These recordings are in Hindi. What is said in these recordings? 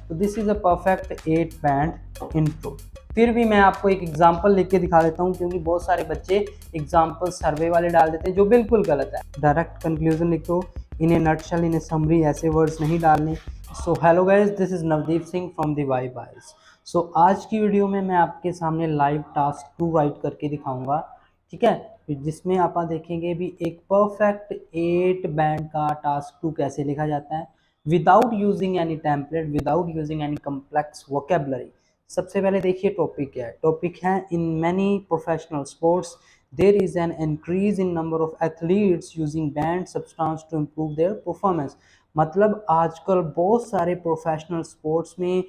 तो this is a perfect 8 band intro. फिर भी मैं आपको एक एग्जांपल लिख के दिखा देता हूँ, क्योंकि बहुत सारे बच्चे एग्जांपल सर्वे वाले डाल देते हैं जो बिल्कुल गलत है। डायरेक्ट कंक्लूजन लिख दो, in a nutshell, in a summary, ऐसे वर्ड्स नहीं डालने। So hello guys, this is Navdeep Singh from the Y bias. सो आज की वीडियो में मैं आपके सामने लाइव टास्क 2 राइट करके दिखाऊंगा, ठीक है, जिसमें आप देखेंगे भी एक परफेक्ट 8 बैंड का टास्क 2 कैसे लिखा जाता है without using any template, without using any complex vocabulary. सबसे पहले देखिए टॉपिक क्या है। टॉपिक है in many professional sports there is an increase in number of athletes using banned substance to improve their performance. मतलब आजकल बहुत सारे प्रोफेशनल स्पोर्ट्स में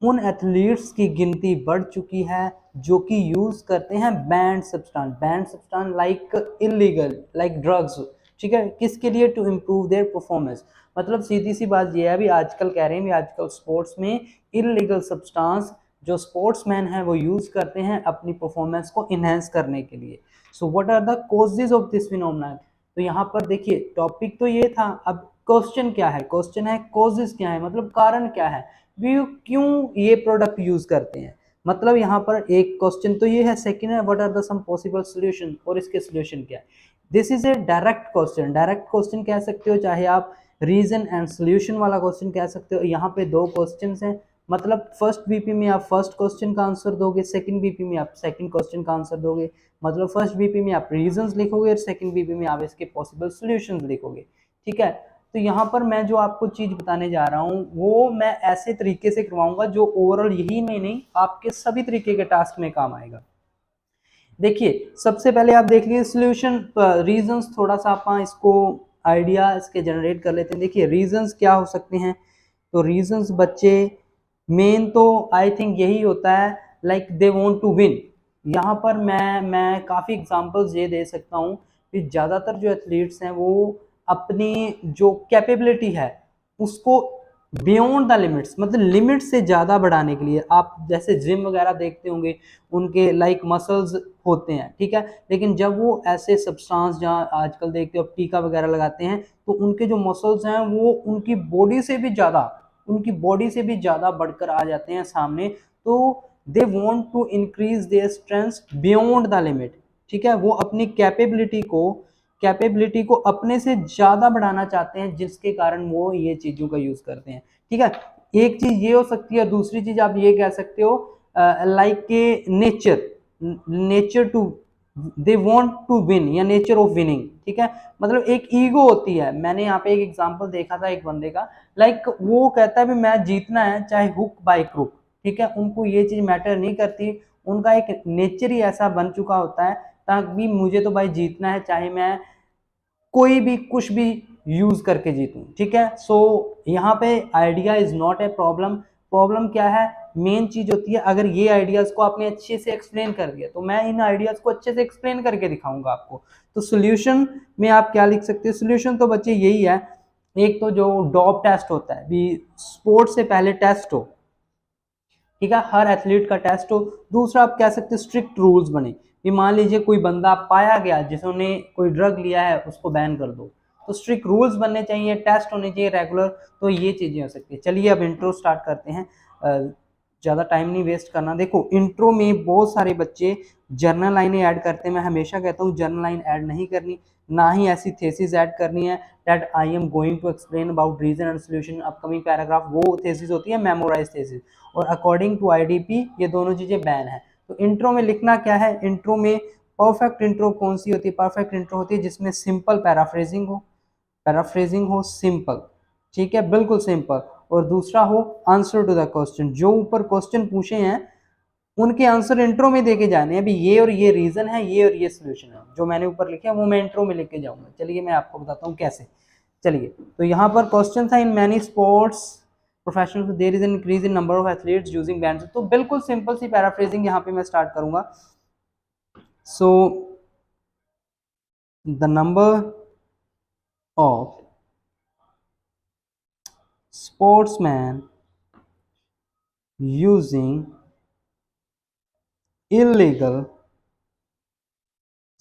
उन एथलीट्स की गिनती बढ़ चुकी है जो कि यूज करते हैं banned substance like illegal, like drugs, ठीक है, किसके लिए? To improve their performance. मतलब सीधी सी बात यह है, अभी आजकल कह रहे हैं भी आजकल स्पोर्ट्स में इलीगल सब्सटेंस जो स्पोर्ट्समैन है वो यूज करते हैं अपनी परफॉर्मेंस को इनहेंस करने के लिए। So what are the causes of this phenomena? तो यहाँ पर देखिए टॉपिक तो ये था, अब क्वेश्चन क्या है? क्वेश्चन है कॉजेज क्या है, मतलब कारण क्या है, भी क्यों ये प्रोडक्ट यूज करते हैं। मतलब यहाँ पर एक क्वेश्चन तो ये है, सेकंड है what are the some possible solution, और इसके सॉल्यूशन क्या है। This is a direct question, direct question कह सकते हो, चाहे आप रीजन एंड सॉल्यूशन वाला क्वेश्चन कह सकते हो। यहाँ पे दो क्वेश्चंस हैं, मतलब फर्स्ट बीपी में आप फर्स्ट क्वेश्चन का आंसर दोगे, सेकंड बीपी में आप सेकंड क्वेश्चन का आंसर दोगे। मतलब फर्स्ट बीपी में आप रीजंस लिखोगे और सेकंड बीपी में आप इसके पॉसिबल सॉल्यूशंस लिखोगे, ठीक है। तो यहाँ पर मैं जो आपको चीज बताने जा रहा हूँ वो मैं ऐसे तरीके से करवाऊंगा जो ओवरऑल यही में नहीं आपके सभी तरीके के टास्क में काम आएगा। देखिए सबसे पहले आप देख लीजिए सॉल्यूशन रीजंस, थोड़ा सा आप इसको आइडिया इसके जनरेट कर लेते हैं। देखिए रीजंस क्या हो सकते हैं, तो रीजंस बच्चे मेन तो आई थिंक यही होता है, like they want to win. यहाँ पर मैं काफ़ी एग्जांपल्स ये दे सकता हूँ कि ज़्यादातर जो एथलीट्स हैं वो अपनी जो कैपेबिलिटी है उसको बियॉन्ड द लिमिट्स, मतलब लिमिट से ज़्यादा बढ़ाने के लिए, आप जैसे जिम वगैरह देखते होंगे उनके लाइक मसल्स होते हैं, ठीक है, लेकिन जब वो ऐसे सब्सटेंस जहाँ आजकल देखते हो टीका वगैरह लगाते हैं तो उनके जो मसल्स हैं वो उनकी बॉडी से भी ज़्यादा बढ़कर आ जाते हैं सामने। तो they want to increase their strength beyond the limit, ठीक है, वो अपनी कैपेबिलिटी को अपने से ज़्यादा बढ़ाना चाहते हैं, जिसके कारण वो ये चीज़ों का यूज़ करते हैं, ठीक है। एक चीज़ ये हो सकती है, दूसरी चीज़ आप ये कह सकते हो लाइक के nature to, they want to win या नेचर ऑफ विनिंग, ठीक है। मतलब एक ईगो होती है। मैंने यहाँ पे एक एग्जांपल देखा था एक बंदे का, लाइक वो कहता है भी मैं जीतना है चाहे हुक बाय क्रुक, ठीक है, उनको ये चीज मैटर नहीं करती। उनका एक नेचर ही ऐसा बन चुका होता है ताकि मुझे तो भाई जीतना है, चाहे मैं कोई भी कुछ भी यूज करके जीतूं, ठीक है। सो यहाँ पे idea is not a problem. Problem क्या है, मेन चीज होती है अगर ये आइडियाज को आपने अच्छे से एक्सप्लेन कर दिया, तो मैं इन आइडियाज को अच्छे से एक्सप्लेन करके दिखाऊंगा आपको। तो सोल्यूशन में आप क्या लिख सकते हो? सोल्यूशन तो बच्चे यही है, एक तो जो डॉप टेस्ट होता है भी, स्पोर्ट्स से पहले टेस्ट हो, ठीक है, हर एथलीट का टेस्ट हो। दूसरा आप कह सकते हो स्ट्रिक्ट रूल्स बने कि मान लीजिए कोई बंदा पाया गया जिसने कोई ड्रग लिया है उसको बैन कर दो, तो स्ट्रिक्ट रूल्स बनने चाहिए, टेस्ट होने चाहिए रेगुलर। तो ये चीजें हो सकती है। चलिए अब इंट्रो स्टार्ट करते हैं, ज़्यादा टाइम नहीं वेस्ट करना। देखो इंट्रो में बहुत सारे बच्चे जर्नल लाइनें ऐड करते हैं, मैं हमेशा कहता हूँ जर्नल लाइन ऐड नहीं करनी, ना ही ऐसी थेसिस ऐड करनी है that I am going to explain about reason and solution upcoming paragraph. वो थेसिस होती है मेमोराइज थेसिस, और अकॉर्डिंग टू आईडीपी ये दोनों चीजें बैन है। तो इंट्रो में लिखना क्या है, इंट्रो में परफेक्ट इंट्रो कौन सी होती है? परफेक्ट इंट्रो होती है जिसमें सिंपल पैराफ्रेजिंग हो सिंपल, ठीक है, बिल्कुल सिंपल। और दूसरा हो आंसर टू द क्वेश्चन, जो ऊपर क्वेश्चन पूछे हैं उनके आंसर इंट्रो में देके जाने हैं। अभी ये और ये रीजन है, ये और ये सोल्यूशन है, जो मैंने ऊपर लिखे हैं वो मैं इंट्रो में लिख के जाऊंगा। चलिए मैं आपको बताता हूँ कैसे। चलिए तो यहाँ पर क्वेश्चन था in many sports professional there is an increase in number of athletes using bands. तो बिल्कुल सिंपल सी पैराफ्रेजिंग यहाँ पे मैं स्टार्ट करूंगा। So the number of sportsmen using illegal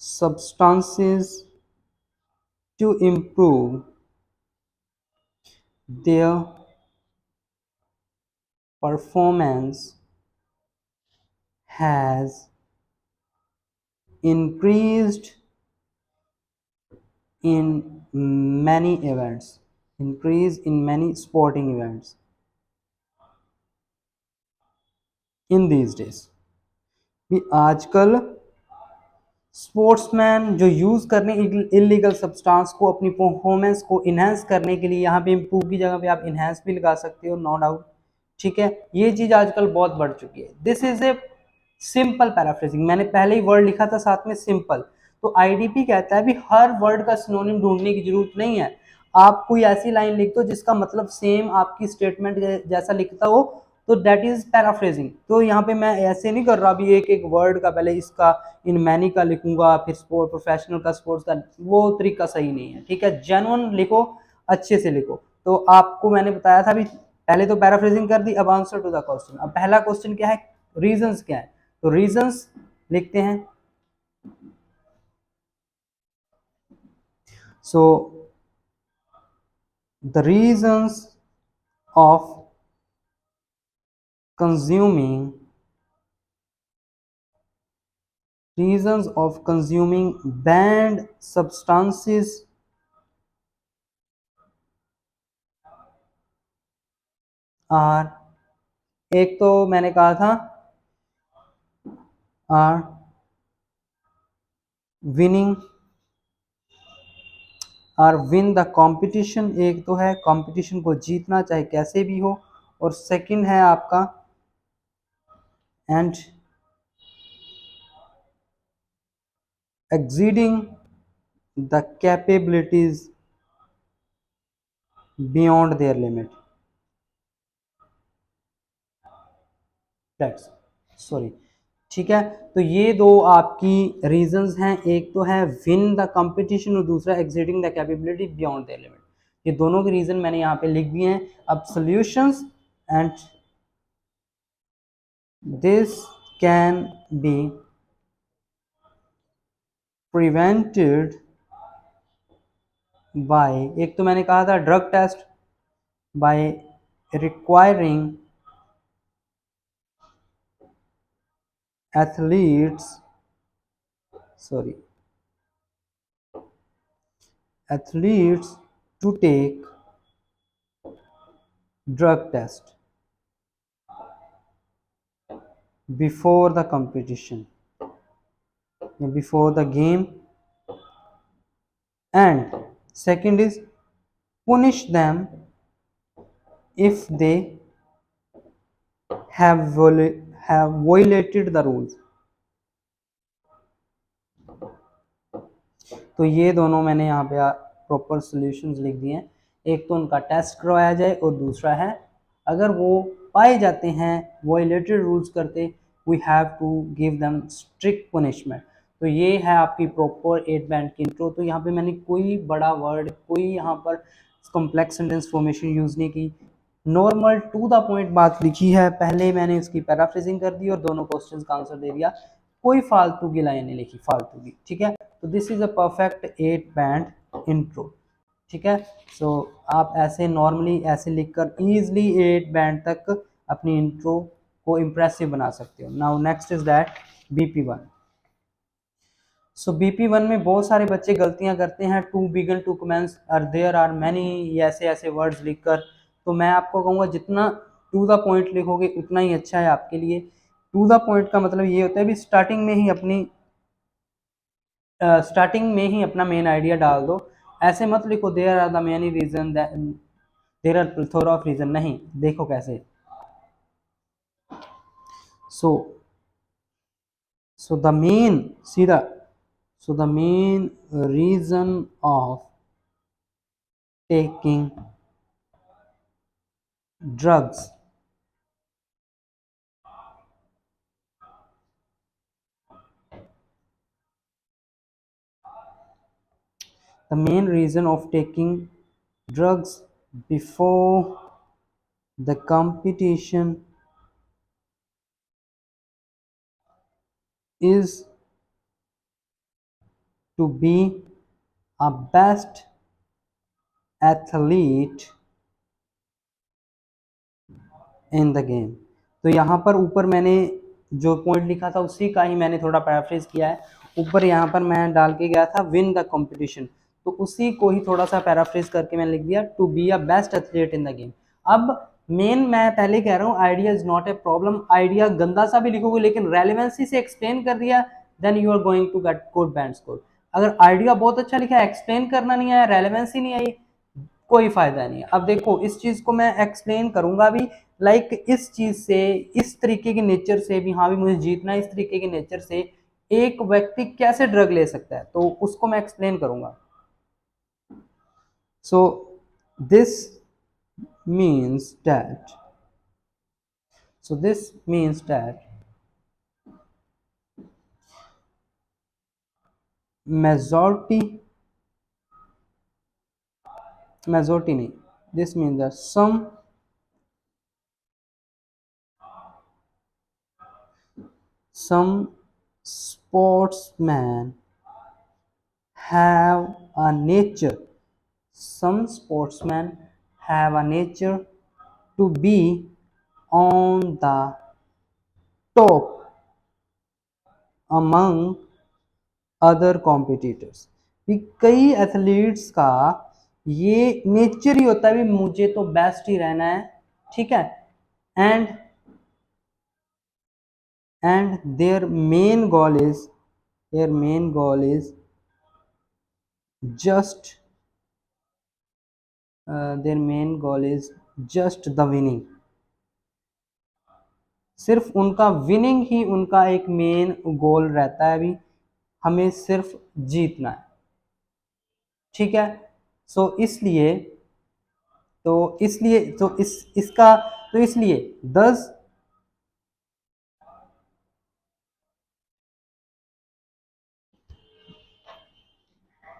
substances to improve their performance has increased in many events, increase in many sporting events in these days। भी आजकल स्पोर्ट्समैन जो यूज़ कर रहे हैं इलीगल सब्सटेंस को अपनी परफॉर्मेंस को इन्हेंस करने के लिए, यहाँ पे इम्प्रूव की जगह पे आप इन्हेंस भी लगा सकते हो, नो डाउट। ठीक है, ये चीज़ आजकल बहुत बढ़ चुकी है। This is a simple paraphrasing, मैंने पहले ही वर्ड लिखा था साथ में सिंपल। तो आईडीपी कहता है भी हर वर्ड का सिनोनिम ढूंढने की जरूरत नहीं है, आप कोई ऐसी लाइन लिख दो जिसका मतलब सेम आपकी स्टेटमेंट जैसा लिखता हो, तो दैट इज पैराफ्रेजिंग। तो यहाँ पे मैं ऐसे नहीं कर रहा अभी एक एक वर्ड का पहले इसका इन मैनी का लिखूंगा फिर स्पोर्ट प्रोफेशनल का स्पोर्ट्स का, वो तरीका सही नहीं है। ठीक है, जेन्युइन लिखो, अच्छे से लिखो। तो आपको मैंने बताया था भी, पहले तो पैराफ्रेजिंग कर दी, अब आंसर टू द क्वेश्चन। अब पहला क्वेश्चन क्या है, रीजंस क्या है, तो रीजंस लिखते हैं। So the reasons of consuming reasons of consuming banned substances are, एक तो मैंने कहा था are winning और विन द कंपटीशन, एक तो है कंपटीशन को जीतना चाहे कैसे भी हो, और सेकंड है आपका and exceeding the capabilities beyond their limit, that's sorry. ठीक है, तो ये दो आपकी रीजंस हैं, एक तो है विन द कंपटीशन और दूसरा exceeding the capability beyond their limit. ये दोनों के रीजन मैंने यहाँ पे लिख दिए हैं। अब solutions, and this can be prevented by, एक तो मैंने कहा था drug test, by requiring athletes sorry athletes to take drug test before the competition, before the game, and second is punish them if they have violated the rules। तो ये दोनों मैंने यहाँ पे प्रॉपर सॉल्यूशंस लिख दिए हैं। एक तो उनका टेस्ट करवाया जाए और दूसरा है अगर वो पाए जाते हैं वायलेटेड रूल्स करते, we have to give them strict punishment. तो ये है आपकी प्रॉपर 8 बैंड की इंट्रो। तो यहाँ पे मैंने कोई बड़ा वर्ड, कोई यहाँ पर कॉम्प्लेक्स सेंटेंस फॉर्मेशन यूज़ नहीं की, नॉर्मल टू द पॉइंट बात लिखी है। पहले मैंने उसकी पैराफ्रेजिंग कर दी और दोनों क्वेश्चंस का आंसर दे दिया, कोई फालतू की लाइन नहीं लिखी, फालतू की। ठीक है, तो this is a perfect 8 band intro. ठीक है, सो आप ऐसे नॉर्मली ऐसे लिखकर इजीली 8 बैंड तक अपनी इंट्रो को इम्प्रेसिव बना सकते हो। Now next is that BP1। So BP1 में बहुत सारे बच्चे गलतियां करते हैं, टू बिगन टू कमेंस और देयर आर मैनी, ऐसे ऐसे वर्ड्स लिखकर। तो मैं आपको कहूँगा जितना टू द पॉइंट लिखोगे उतना ही अच्छा है आपके लिए। टू द पॉइंट का मतलब ये होता है भी स्टार्टिंग में ही अपना मेन आइडिया डाल दो। ऐसे मत लिखो there are the many reason, there are plethora of reason, नहीं, देखो कैसे। So so the main see the so the main reason of taking drugs, the main reason of taking drugs before the competition is to be a best athlete in the game. तो यहाँ पर ऊपर मैंने जो पॉइंट लिखा था उसी का ही मैंने थोड़ा पैराफ्रेज किया है। ऊपर यहाँ पर मैं डाल के गया था विन द कंपटीशन, तो उसी को ही थोड़ा सा पैराफ्रेज करके मैंने लिख दिया to be a best athlete in the game. अब मेन मैं पहले कह रहा हूँ idea is not a problem, idea गंदा सा भी लिखोगे लेकिन रेलेवेंसी से एक्सप्लेन कर दिया then you are going to get good band score. अगर आइडिया बहुत अच्छा लिखा है, एक्सप्लेन करना नहीं आया, रेलेवेंसी नहीं आई, कोई फायदा नहीं है। अब देखो इस चीज को मैं एक्सप्लेन करूंगा भी, लाइक इस चीज से, इस तरीके के नेचर से भी, हाँ भी मुझे जीतना है, इस तरीके के नेचर से एक व्यक्ति कैसे ड्रग ले सकता है, तो उसको मैं एक्सप्लेन करूंगा। So this means that majority नहीं, this means that some sportsmen have a nature to be on the top among other competitors. भी कई एथलीट्स का ये नेचर ही होता है भी मुझे तो बेस्ट ही रहना है, ठीक है, and their main goal is just the winning. सिर्फ उनका विनिंग ही उनका एक मेन गोल रहता है, भी हमें सिर्फ जीतना है, ठीक है। सो इसलिए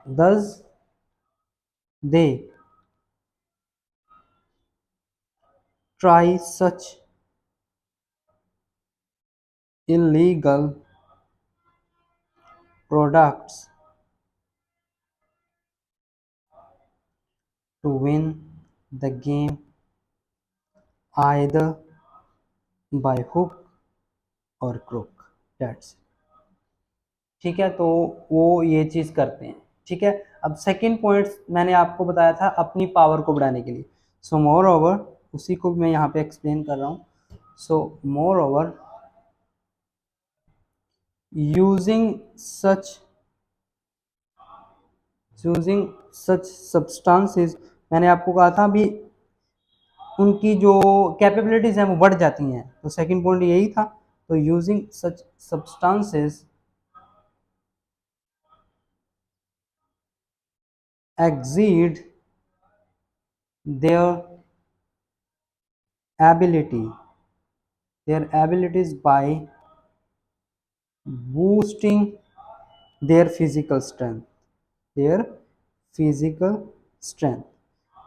दस दे try such illegal products to win the game either by hook or crook, that's, ठीक है। तो वो ये चीज करते हैं, ठीक है। अब सेकंड पॉइंट मैंने आपको बताया था अपनी पावर को बढ़ाने के लिए। सो मोर ओवर, उसी को मैं यहाँ पे एक्सप्लेन कर रहा हूँ। So moreover using such substances, मैंने आपको कहा था भी उनकी जो कैपेबिलिटीज हैं वो बढ़ जाती हैं, तो सेकंड पॉइंट यही था। तो using such substances exceed their abilities by boosting their physical strength।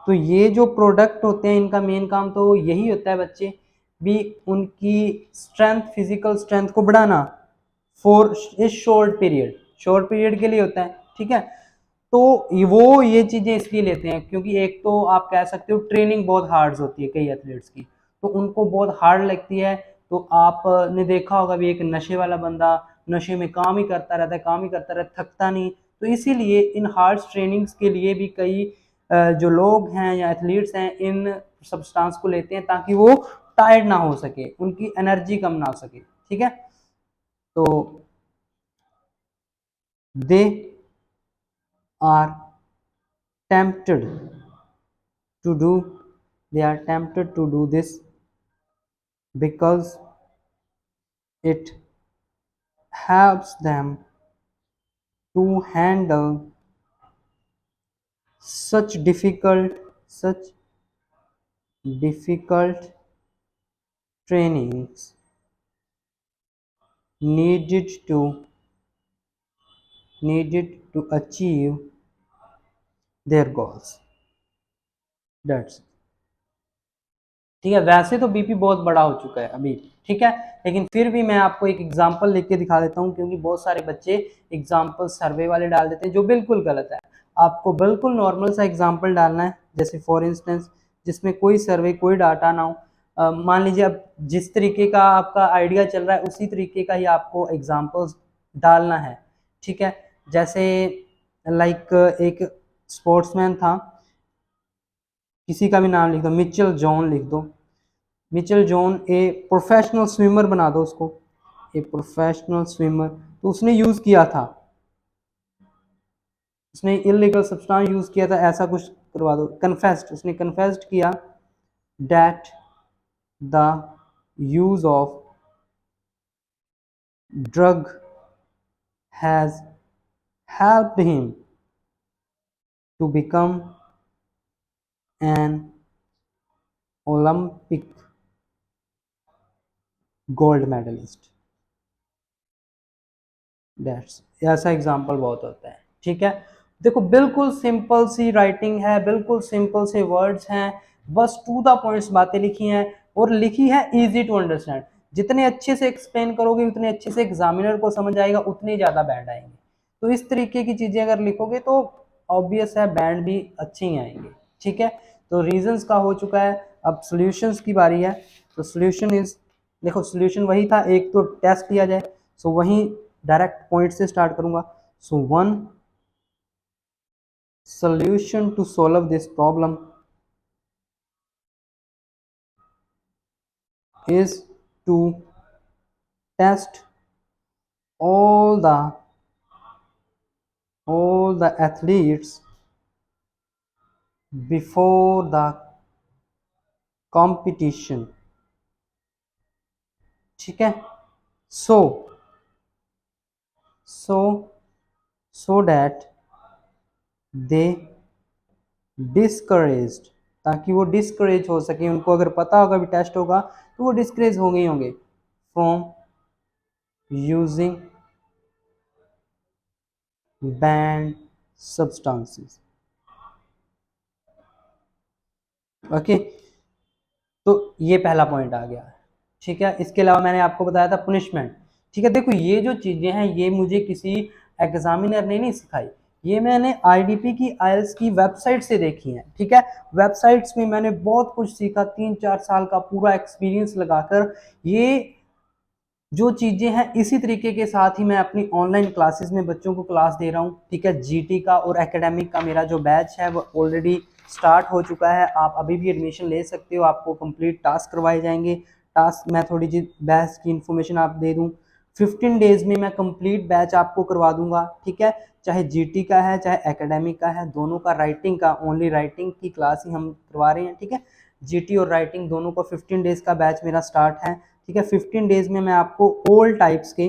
तो ये जो प्रोडक्ट होते हैं इनका मेन काम तो यही होता है बच्चे, भी उनकी स्ट्रेंथ, फिजिकल स्ट्रेंथ को बढ़ाना फॉर ए शॉर्ट पीरियड के लिए होता है, ठीक है। तो वो ये चीजें इसलिए लेते हैं क्योंकि एक तो आप कह सकते हो ट्रेनिंग बहुत हार्ड होती है कई एथलीट्स की, तो उनको बहुत हार्ड लगती है। तो आपने देखा होगा भी एक नशे वाला बंदा नशे में काम ही करता रहता है, थकता नहीं। तो इसीलिए इन हार्ड ट्रेनिंग्स के लिए भी कई जो लोग हैं या एथलीट्स हैं इन सब्सटेंस को लेते हैं ताकि वो टायर्ड ना हो सके, उनकी एनर्जी कम ना हो सके, ठीक है। तो दे are tempted to do this because it helps them to handle such difficult trainings needed to achieve their goals, that's, ठीक है। वैसे तो बीपी बहुत बड़ा हो चुका है अभी, ठीक है, लेकिन फिर भी मैं आपको एक एग्जांपल लिख के दिखा देता हूँ क्योंकि बहुत सारे बच्चे एग्जांपल सर्वे वाले डाल देते हैं जो बिल्कुल गलत है। आपको बिल्कुल नॉर्मल सा एग्जांपल डालना है, जैसे फॉर इंस्टेंस जिसमें कोई सर्वे कोई डाटा ना हो। मान लीजिए अब जिस तरीके का आपका आइडिया चल रहा है उसी तरीके का ही आपको एग्जांपल्स डालना है, ठीक है। जैसे लाइक एक स्पोर्ट्समैन था, किसी का भी नाम लिख दो, मिचेल जॉन लिख दो। Mitchell John a professional swimmer बना दो उसको, ए प्रोफेशनल स्विमर। तो उसने यूज किया था, उसने इलीगल सब्सटेंस यूज किया था, ऐसा कुछ करवा दो। कन्फेस्ड, उसने कन्फेस्ड किया that the use of drug has helped him to become an Olympic gold medalist. That's, ऐसा एग्जाम्पल बहुत होता है, ठीक है। देखो बिल्कुल सिंपल सी राइटिंग है, बिल्कुल सिंपल से वर्ड्स हैं, बस टू द पॉइंट्स बातें लिखी हैं और लिखी है इजी टू अंडरस्टैंड। जितने अच्छे से एक्सप्लेन करोगे उतने अच्छे से एग्जामिनर को समझ आएगा, उतने ज़्यादा बैंड आएंगे। तो इस तरीके की चीज़ें अगर लिखोगे तो ऑब्वियस है बैंड भी अच्छे ही आएंगे, ठीक है। तो रीजंस का हो चुका है, अब सॉल्यूशंस की बारी है। तो सॉल्यूशन इज, देखो सॉल्यूशन वही था, एक तो टेस्ट लिया जाए, सो वही डायरेक्ट पॉइंट से स्टार्ट करूंगा। So one solution to solve this problem is to test all the athletes before the competition, ठीक है। so so so that they discouraged, ताकि वो डिस्करेज हो सके, उनको अगर पता होगा भी टेस्ट होगा तो वो डिस्करेज होंगे ही होंगे from using band substances. Okay, तो ये पहला पॉइंट आ गया, ठीक है। इसके अलावा मैंने आपको बताया था पनिशमेंट, ठीक है। देखो ये जो चीज़ें हैं ये मुझे किसी एग्जामिनर ने नहीं सिखाई, ये मैंने आईडीपी की आईएलटीएस की वेबसाइट से देखी हैं, ठीक है। वेबसाइट्स में मैंने बहुत कुछ सीखा, 3-4 साल का पूरा एक्सपीरियंस लगाकर ये जो चीज़ें हैं इसी तरीके के साथ ही मैं अपनी ऑनलाइन क्लासेस में बच्चों को क्लास दे रहा हूँ, ठीक है। जीटी का और एकेडमिक का मेरा जो बैच है वो ऑलरेडी स्टार्ट हो चुका है, आप अभी भी एडमिशन ले सकते हो, आपको कंप्लीट टास्क करवाए जाएंगे। टास्क मैं थोड़ी जी बैच की इन्फॉर्मेशन आप दे दूँ, 15 डेज में मैं कंप्लीट बैच आपको करवा दूंगा, ठीक है। चाहे जीटी का है चाहे एकेडमिक का है, दोनों का राइटिंग का, ओनली राइटिंग की क्लास ही हम करवा रहे हैं, ठीक है। जीटी और राइटिंग दोनों को 15 डेज का बैच मेरा स्टार्ट है, ठीक है। 15 डेज में मैं आपको ऑल टाइप्स के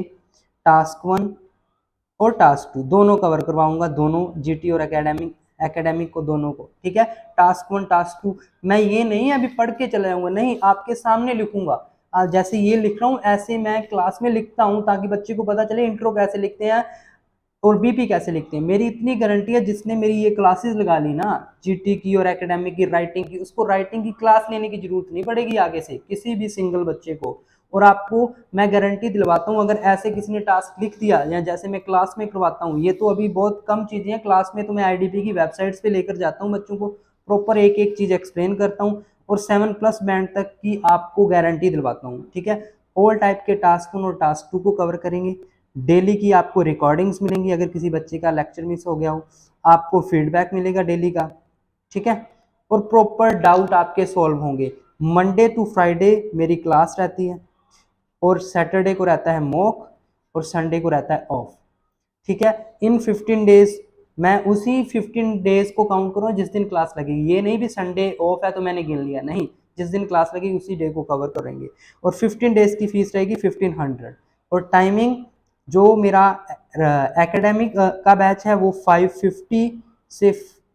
टास्क 1 और टास्क 2 दोनों कवर करवाऊंगा, दोनों जीटी और एकेडमिक को, दोनों को, ठीक है। टास्क 1 टास्क 2 मैं ये नहीं अभी पढ़ के चले जाऊंगा, नहीं आपके सामने लिखूंगा। जैसे ये लिख रहा हूँ ऐसे मैं क्लास में लिखता हूँ, ताकि बच्चे को पता चले इंट्रो कैसे लिखते हैं और बीपी कैसे लिखते हैं। मेरी इतनी गारंटी है, जिसने मेरी ये क्लासेस लगा ली ना जीटी की और एकेडमिक की राइटिंग की, उसको राइटिंग की क्लास लेने की जरूरत नहीं पड़ेगी आगे से किसी भी सिंगल बच्चे को। और आपको मैं गारंटी दिलवाता हूँ, अगर ऐसे किसी ने टास्क लिख दिया या जैसे मैं क्लास में करवाता हूँ, ये तो अभी बहुत कम चीज़ें हैं, क्लास में तो मैं आईडीपी की वेबसाइट्स पे लेकर जाता हूँ, बच्चों को प्रॉपर एक एक चीज़ एक्सप्लेन करता हूँ और 7+ बैंड तक की आपको गारंटी दिलवाता हूँ, ठीक है। ऑल टाइप के टास्क 1 और टास्क 2 को कवर करेंगे। डेली की आपको रिकॉर्डिंग्स मिलेंगी, अगर किसी बच्चे का लेक्चर मिस हो गया हो आपको फीडबैक मिलेगा डेली का, ठीक है। और प्रॉपर डाउट आपके सॉल्व होंगे। मंडे टू फ्राइडे मेरी क्लास रहती है और सैटरडे को रहता है मॉक और संडे को रहता है ऑफ, ठीक है। इन 15 डेज मैं उसी 15 डेज को काउंट करूँ जिस दिन क्लास लगेगी, ये नहीं भी संडे ऑफ है तो मैंने गिन लिया, नहीं, जिस दिन क्लास लगेगी उसी डे को कवर करेंगे। और 15 डेज की फीस रहेगी 1500। और टाइमिंग जो मेरा एकेडमिक का बैच है वो 5:50 से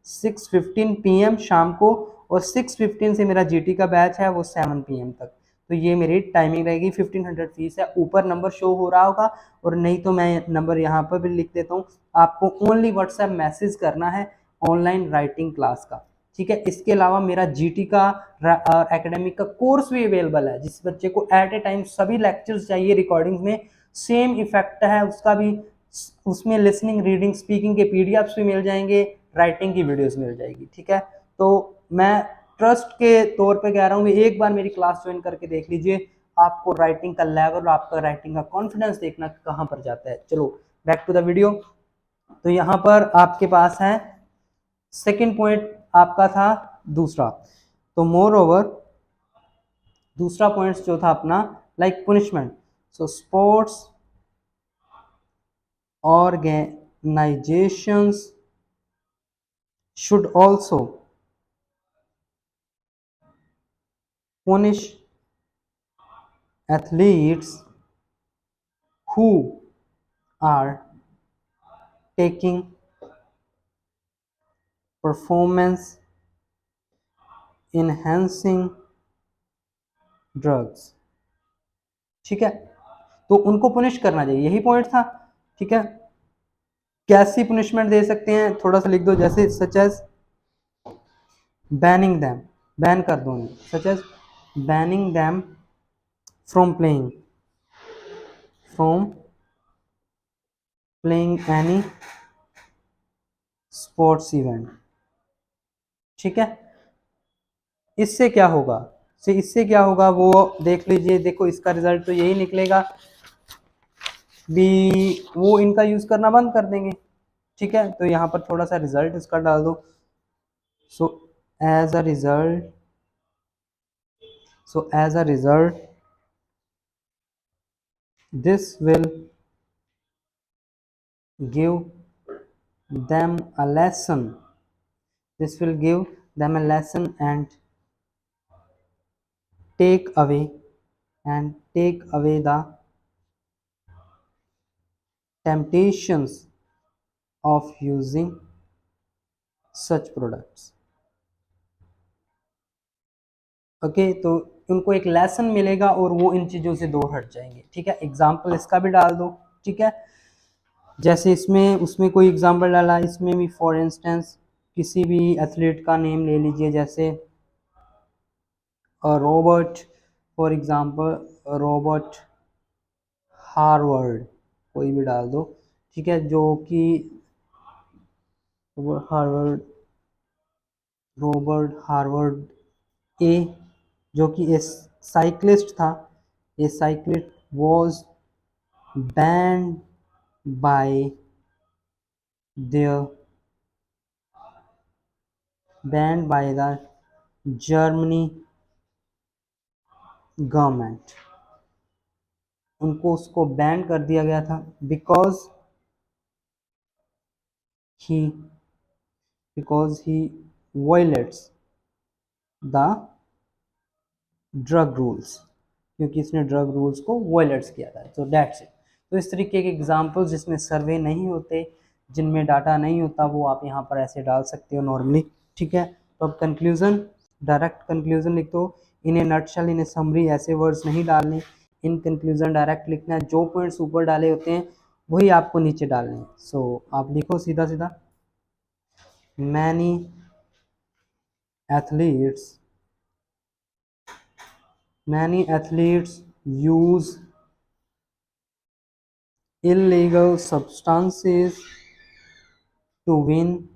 6:15 PM शाम को, और 6:15 से मेरा जीटी का बैच है वो 7 PM तक। तो ये मेरी टाइमिंग रहेगी, 1500 फीस है। ऊपर नंबर शो हो रहा होगा, और नहीं तो मैं नंबर यहाँ पर भी लिख देता हूँ। आपको ओनली व्हाट्सएप मैसेज करना है ऑनलाइन राइटिंग क्लास का, ठीक है। इसके अलावा मेरा जीटी का और एकेडमिक का कोर्स भी अवेलेबल है, जिस बच्चे को एट ए टाइम सभी लेक्चर्स चाहिए, रिकॉर्डिंग में सेम इफेक्ट है उसका भी, उसमें लिसनिंग रीडिंग स्पीकिंग के पीडीएफ्स भी मिल जाएंगे, राइटिंग की वीडियोस मिल जाएगी, ठीक है। तो मैं ट्रस्ट के तौर पे कह रहा हूँ, एक बार मेरी क्लास ज्वाइन करके देख लीजिए, आपको राइटिंग का लेवल, आपका राइटिंग का कॉन्फिडेंस देखना कहाँ पर जाता है। चलो बैक टू द वीडियो। तो यहाँ पर आपके पास है सेकंड पॉइंट, आपका था दूसरा। तो मोर ओवर दूसरा पॉइंट जो था अपना like punishment. So sports organizations should also punish athletes who are taking performance enhancing drugs। ठीक है, तो उनको पुनिश करना चाहिए, यही पॉइंट था। ठीक है, कैसी पुनिशमेंट दे सकते हैं, थोड़ा सा लिख दो, जैसे such as banning them, ban कर दो उन्हें, such as banning them from playing any sports event. ठीक है, इससे क्या होगा, इससे क्या होगा वो देख लीजिए। देखो इसका रिजल्ट तो यही निकलेगा भी, वो इनका यूज करना बंद कर देंगे। ठीक है, तो यहाँ पर थोड़ा सा रिजल्ट इसका डाल दो। So as a result this will give them a lesson, and take away the temptations of using such products। Okay, तो उनको एक लेसन मिलेगा और वो इन चीज़ों से दूर हट जाएंगे। ठीक है, एग्जाम्पल इसका भी डाल दो। ठीक है, जैसे इसमें उसमें कोई एग्जाम्पल डाला, इसमें भी फॉर इंस्टेंस किसी भी एथलीट का नेम ले लीजिए, जैसे Robert, for example Robert Harvard, कोई भी डाल दो। ठीक है, जो कि रॉबर्ट हार्वर्ड ए, जो कि एक साइक्लिस्ट था। A cyclist was banned by the Germany government. उनको उसको बैन कर दिया गया था because he violates the drug rules, क्योंकि इसने ड्रग रूल्स को वायलेट्स किया था। तो दैट्स इट। तो इस तरीके के एग्जांपल्स जिसमें सर्वे नहीं होते, जिनमें डाटा नहीं होता, वो आप यहाँ पर ऐसे डाल सकते हो नॉर्मली। ठीक है, तो अब कंक्लूजन, डायरेक्ट कंक्लूजन लिख दो। In a nutshell, in a summary, ऐसे वर्ड्स नहीं डालने। इन कंक्लूजन डायरेक्ट लिखना है, जो पॉइंट्स ऊपर डाले होते हैं वही आपको नीचे डालने हैं। सो आप लिखो सीधा सीधा, many athletes use illegal substances to win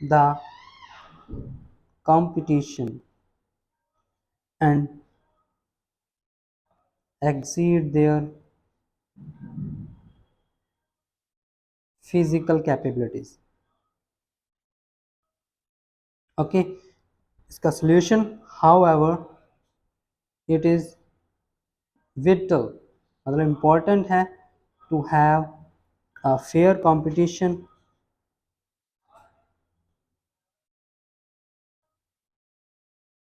the competition and exceed their physical capabilities। Okay, इसका solution, however it is vital, मतलब important है, to have a fair competition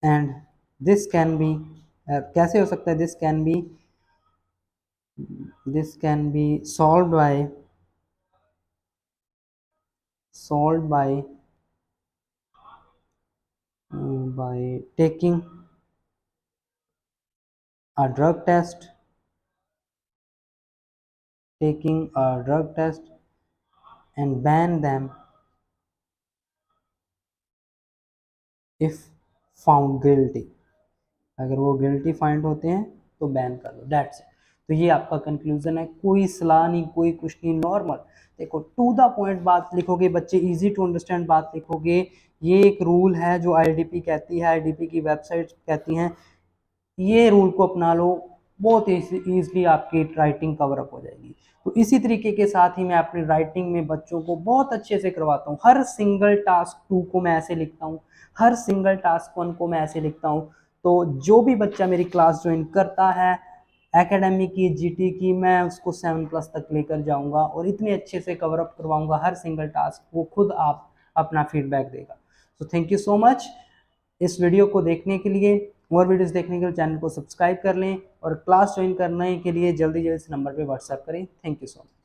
and this can be कैसे हो सकता है, this can be solved by taking a drug test and ban them if found guilty। अगर वो गिल्टी फाइंड होते हैं तो बैन कर दो, दैट्स इट। तो ये आपका कंक्लूजन है, कोई सलाह नहीं, कोई कुछ नहीं, नॉर्मल। देखो टू द पॉइंट बात लिखोगे बच्चे, इजी टू अंडरस्टैंड बात लिखोगे, ये एक रूल है जो आईडीपी कहती है, आईडीपी की वेबसाइट कहती हैं। ये रूल को अपना लो, बहुत ईजिली आपकी राइटिंग कवर अप हो जाएगी। तो इसी तरीके के साथ ही मैं अपनी राइटिंग में बच्चों को बहुत अच्छे से करवाता हूँ। हर सिंगल टास्क 2 को मैं ऐसे लिखता हूँ, हर सिंगल टास्क 1 को मैं ऐसे लिखता हूँ। तो जो भी बच्चा मेरी क्लास ज्वाइन करता है एकेडमी की, जीटी की, मैं उसको 7+ तक लेकर जाऊंगा और इतने अच्छे से कवर अप करवाऊंगा हर सिंगल टास्क, वो खुद आप अपना फीडबैक देगा। तो थैंक यू सो मच इस वीडियो को देखने के लिए। और वीडियोस देखने के लिए चैनल को सब्सक्राइब कर लें और क्लास ज्वाइन करने के लिए जल्दी जल्दी इस नंबर पे व्हाट्सएप करें। Thank you so much.